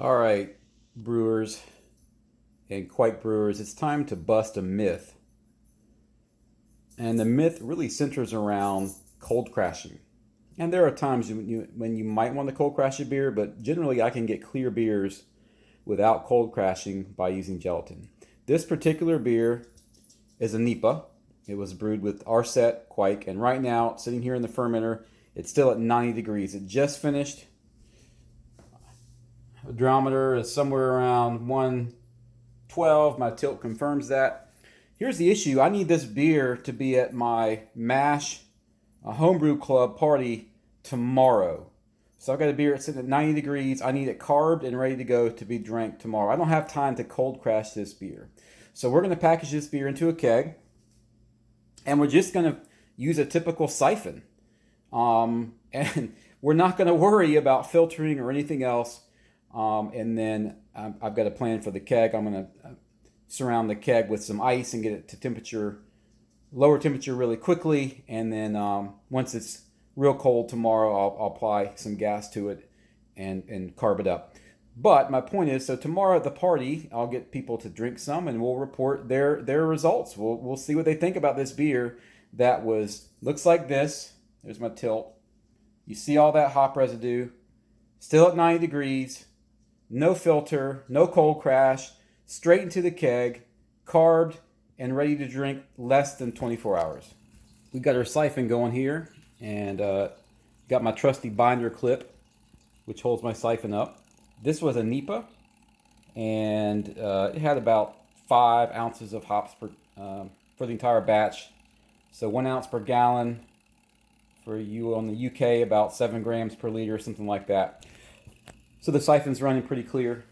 All right, brewers and Kveik brewers, it's time to bust a myth. And the myth really centers around cold crashing. And there are times when you might want to cold crash a beer, but generally I can get clear beers without cold crashing by using gelatin. This particular beer is a NEIPA. It was brewed with Arset Kveik, and right now, sitting here in the fermenter, it's still at 90 degrees. It just finished. Hydrometer is somewhere around 112. My tilt confirms that. Here's the issue. I need this beer to be at my MASH homebrew club party tomorrow. So I've got a beer that's sitting at 90 degrees. I need it carved and ready to go to be drank tomorrow. I don't have time to cold crash this beer. So we're going to package this beer into a keg, and we're just going to use a typical siphon. And we're not going to worry about filtering or anything else. And then I've got a plan for the keg. I'm going to surround the keg with some ice and get it to lower temperature really quickly. And then once it's real cold tomorrow, I'll apply some gas to it and carb it up. But my point is, so tomorrow at the party, I'll get people to drink some and we'll report their results. We'll see what they think about this beer that looks like this. There's my tilt. You see all that hop residue, still at 90 degrees. No filter, no cold crash, straight into the keg, carved, and ready to drink less than 24 hours. We got our siphon going here, and got my trusty binder clip, which holds my siphon up. This was a NEIPA, and it had about 5 ounces of hops for the entire batch. So 1 ounce per gallon. For you on the UK, about 7 grams per liter, something like that. So the siphon's running pretty clear,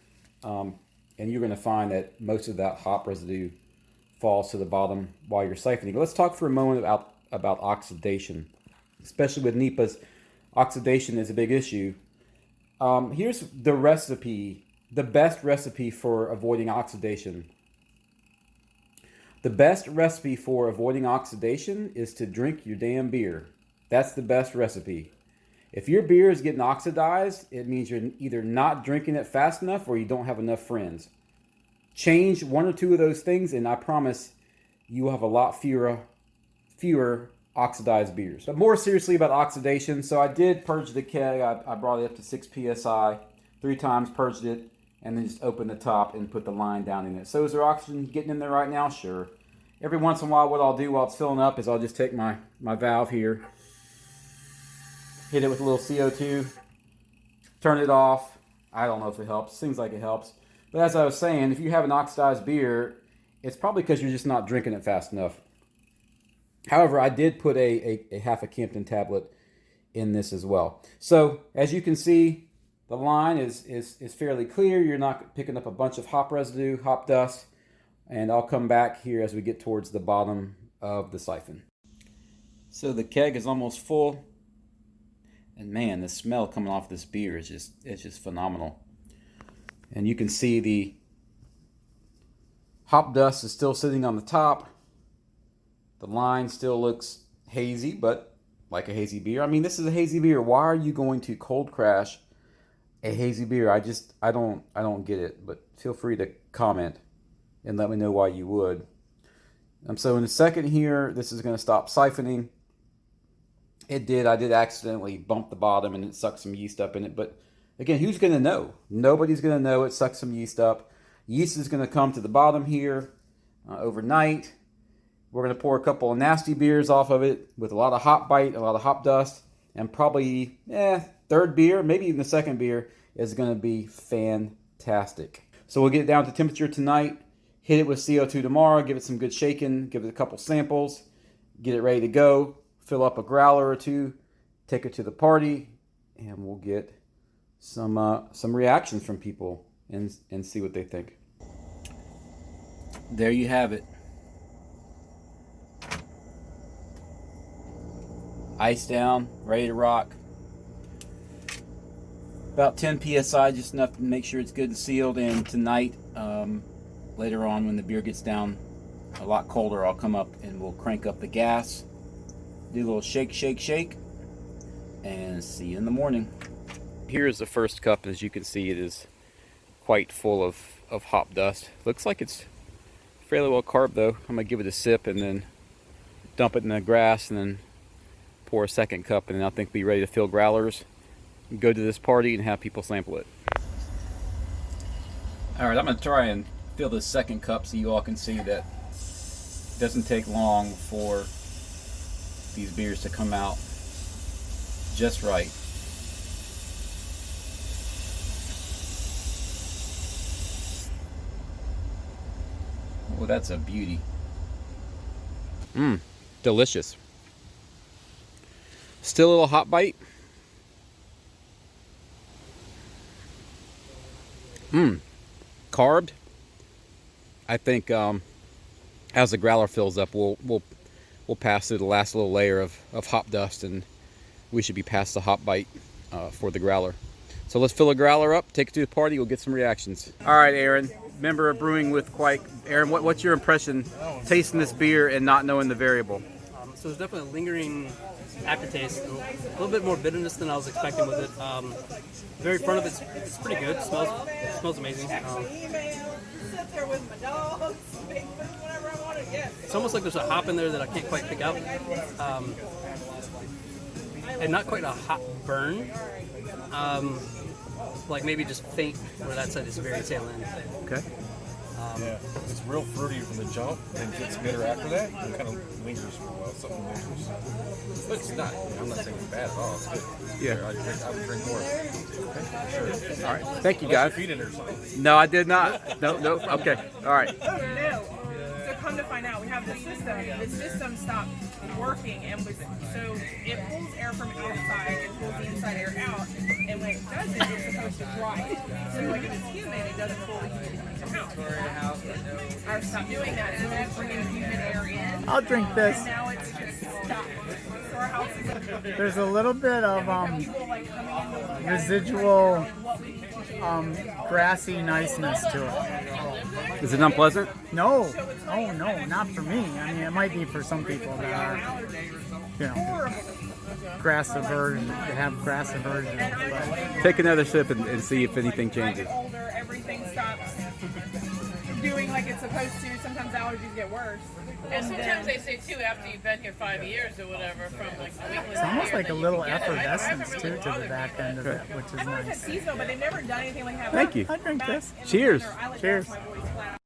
and you're going to find that most of that hop residue falls to the bottom while you're siphoning. But let's talk for a moment about oxidation. Especially with NEIPAs, oxidation is a big issue. Here's the recipe, the best recipe for avoiding oxidation. The best recipe for avoiding oxidation is to drink your damn beer. That's the best recipe. If your beer is getting oxidized, it means you're either not drinking it fast enough or you don't have enough friends. Change 1 or 2 of those things, and I promise you will have a lot fewer oxidized beers. But more seriously about oxidation, so I did purge the keg. I brought it up to 6 psi, 3 times purged it, and then just opened the top and put the line down in it. So is there oxygen getting in there right now? Sure. Every once in a while, what I'll do while it's filling up is I'll just take my valve here, hit it with a little CO2, turn it off. I don't know if it helps. Seems like it helps. But as I was saying, if you have an oxidized beer, it's probably because you're just not drinking it fast enough. However, I did put a half a Campton tablet in this as well. So as you can see, the line is fairly clear. You're not picking up a bunch of hop residue, hop dust. And I'll come back here as we get towards the bottom of the siphon. So the keg is almost full. And man, the smell coming off this beer is just phenomenal. And you can see the hop dust is still sitting on the top. The line still looks hazy, but like a hazy beer. I mean, this is a hazy beer. Why are you going to cold crash a hazy beer? I don't get it, but feel free to comment and let me know why you would. So in a second here, this is going to stop siphoning. It did. I did accidentally bump the bottom and it sucked some yeast up in it. But again, who's going to know? Nobody's going to know it sucked some yeast up. Yeast is going to come to the bottom here overnight. We're going to pour a couple of nasty beers off of it with a lot of hop bite, a lot of hop dust. And probably, third beer, maybe even the second beer is going to be fantastic. So we'll get it down to temperature tonight. Hit it with CO2 tomorrow. Give it some good shaking. Give it a couple samples. Get it ready to go. Fill up a growler or 2, take it to the party, and we'll get some reactions from people and see what they think. There you have it. Ice down, ready to rock. About 10 psi, just enough to make sure it's good and sealed. And tonight, later on when the beer gets down a lot colder, I'll come up and we'll crank up the gas. Do a little shake, shake, shake, and see you in the morning. Here's the first cup. As you can see, it is quite full of hop dust. Looks like it's fairly well carved though. I'm gonna give it a sip and then dump it in the grass and then pour a second cup, and then I think be ready to fill growlers, go to this party and have people sample it. All right, I'm gonna try and fill this second cup so you all can see that it doesn't take long for these beers to come out just right. Oh, that's a beauty. Mmm, delicious. Still a little hot bite. Mmm, carved. I think as the growler fills up, we'll pass through the last little layer of hop dust, and we should be past the hop bite for the growler. So let's fill a growler up, take it to the party, we'll get some reactions. All right, Aaron, member of Brewing with Kveik. Aaron, what's your impression tasting this beer and not knowing the variable? So there's definitely a lingering aftertaste, a little bit more bitterness than I was expecting with it. The very front of it's pretty good. It smells amazing. It's almost like there's a hop in there that I can't quite pick out, and not quite a hop burn. Like maybe just faint where that side is very tail end. Okay. Yeah, it's real fruity from the jump and gets bitter after that. It kind of lingers for a while. Something lingers, but it's not. I'm not saying it's bad at all. It's good. Yeah. I would drink more. Okay. Sure. All right. Thank you, Unless guys. you're feeding it or something. No, I did not. No. Okay. All right. No. So come to find out, we have this system. The system stopped working, and so it pulls air from outside and pulls the inside air out. And when it does it, it's supposed to dry it. So like if it's humid, it doesn't pull the humidity from out. Ours stopped doing that, so it's bringing humid air in. I'll drink this. And now it's just stopped. So our house is There's a little bit of people like coming into residual grassy niceness to it. Is it unpleasant? No, oh no, not for me. I mean, it might be for some people that are, you know, grass aversion, have grass aversion. But Take another sip and see if anything changes. older, everything stops doing like it's supposed to. Sometimes allergies get worse. Well, sometimes they say too, after you've been here 5 years or whatever, from like a week it's almost like a little effervescence too to the back end of it, which is I've always had nice. seasonal, but they've never done anything like that. Thank you. I drink this. In the Cheers. winter, I like to Cheers. have my voice flat